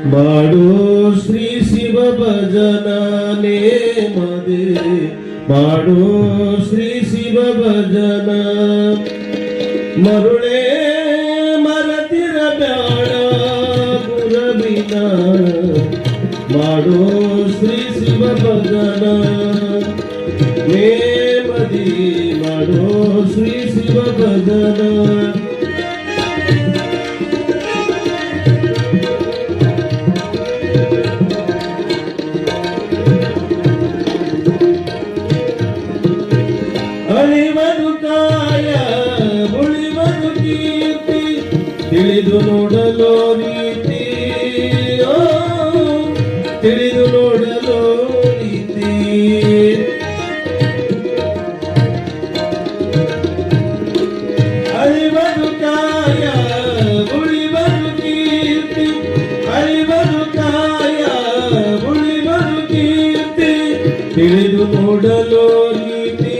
माडो श्री शिव भजनने मदे माडो श्री शिव भजन मरुळे मरतिर ब्याड गुरबिन माडो श्री शिव भजन नेमदी माडो श्री शिव भजन ತಿಳಿದು ನೋಡಲು ರೀತಿ ತಿಳಿದು ನೋಡಲು ರೀತಿ ಅಳಿವರು ಕಾಯ ಉಳಿವರು ಕೀರ್ತಿ ಅಳಿವರು ಕಾಯ ಉಳಿವರು ಕೀರ್ತಿ ತಿಳಿದು ನೋಡಲು ರೀತಿ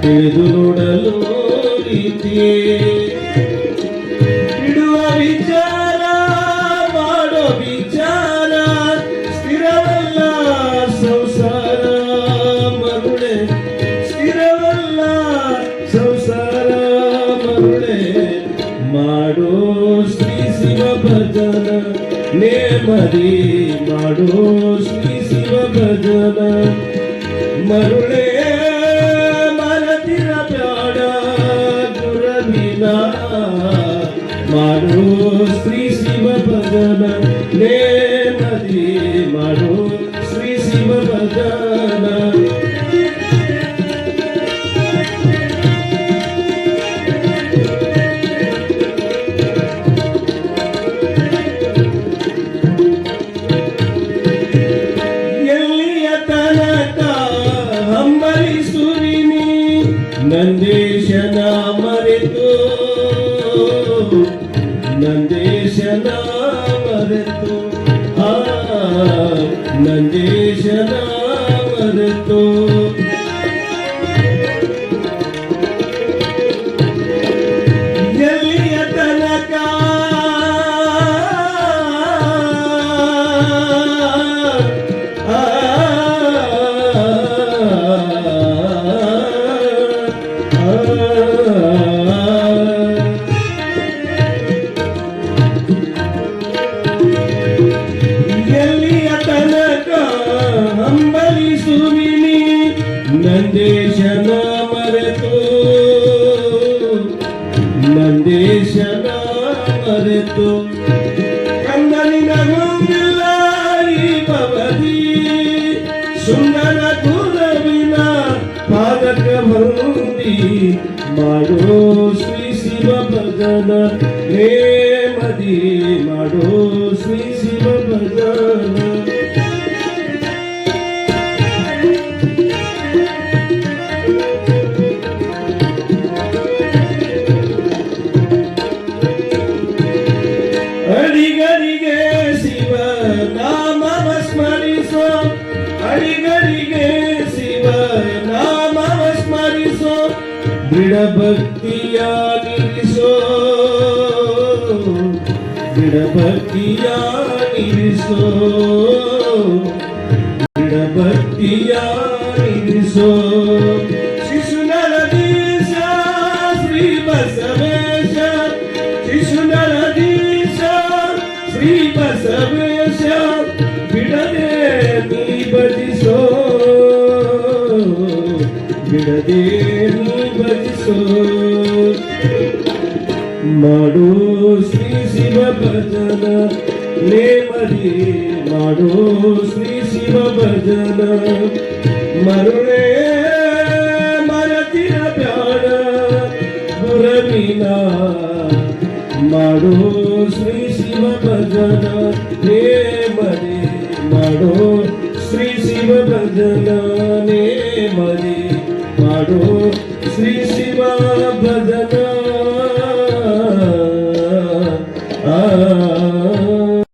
ತಿಳಿದು ನೋಡಲು ರೀತಿ ಬಿಡುವ ವಿಚಾರ ಮಾಡೋ ವಿಚಾರ ಸ್ಥಿರವಲ್ಲ ಸಂಸಾರ ಮರುಳೆ ಸ್ಥಿರವಲ್ಲ ಸಂಸಾರ ಮರುಳೆ ಮಾಡೋ ಶ್ರೀ ಶಿವ ಭಜನ ನೇಮದಿ ಮಾಡೋ ಶ್ರೀ ಶಿವ ಭಜನ ಮರುಳೆ मारो श्री शिव भजन नेमदी मारो श्री शिव भजन ಎಲ್ಲಿಯ ತನಕ ಹಂಬಲಿಸುವಿನಿ ನಂದೇಶನ ಮರೆತು ನಂದೇಶನ ಮರೆತು ನಂದೇಶನ ಮರೆತು ಎಲ್ಲಿಯ ತನಕ ಹಂಬಲಿಸುವಿನಿ ನಂದೇಶನ ಮರೆತು ನಂದೇಶನ ಮರೆತು ಕಂದನಿನ ಮುಂದಿಲ್ಲ ಈ ಭವದಿ ಸುಂದರ ಗುರುವಿನ ಪಾದಕ ಬಂದಿ ಮಾಡೋ ಶ್ರೀ ಶಿವ ಭಜನ ನೇಮದಿ ಮಾಡೋ ಶ್ರೀ ಶಿವ ಭಜನ ಅಡಿಗರಿಗೆ ಶಿವ ನಾಮವ ಸ್ಮರಿಸೋ ಅಡಿಗರಿಗೆ ಶಿವ ನಾಮವ ಸ್ಮರಿಸೋ ದೃಢ ಭಕ್ತಿಯ ನಿಲ್ಲಿಸೋ ದೃಢ ಭಕ್ತಿಯ ನಿಲ್ಲಿಸೋ ದೃಢ ಭಕ್ತಿಯ ನಿಲ್ಲಿಸೋ ಶಿಶುನರದೀಶ ಶ್ರೀ ಬಸವೇಶ ಶಿಶುನರದೀಶ ಶ್ರೀ ಬಸವೇಶ ಬಿಡದೆ ನೀ ಭಜಿಸೋ ಬಿಡದೆ ನೀ ಭಜಿಸೋ ಮಾಡೋ ಶ್ರೀ ಶಿವ ಭಜನ ನೇಮದಿ ಮಾಡೋ ಶ್ರೀ ಶಿವ ಭಜನ ಮರುಳೆ ಮರತಿರ ಬ್ಯಾಡ ಗುರವಿನ ಮಾಡೋ ಶ್ರೀ ಶಿವ ಭಜನ ನೇಮದಿ ಮಾಡೋ ಶ್ರೀ ಶಿವ ಭಜನ ನೇಮದಿ ಶ್ರೀ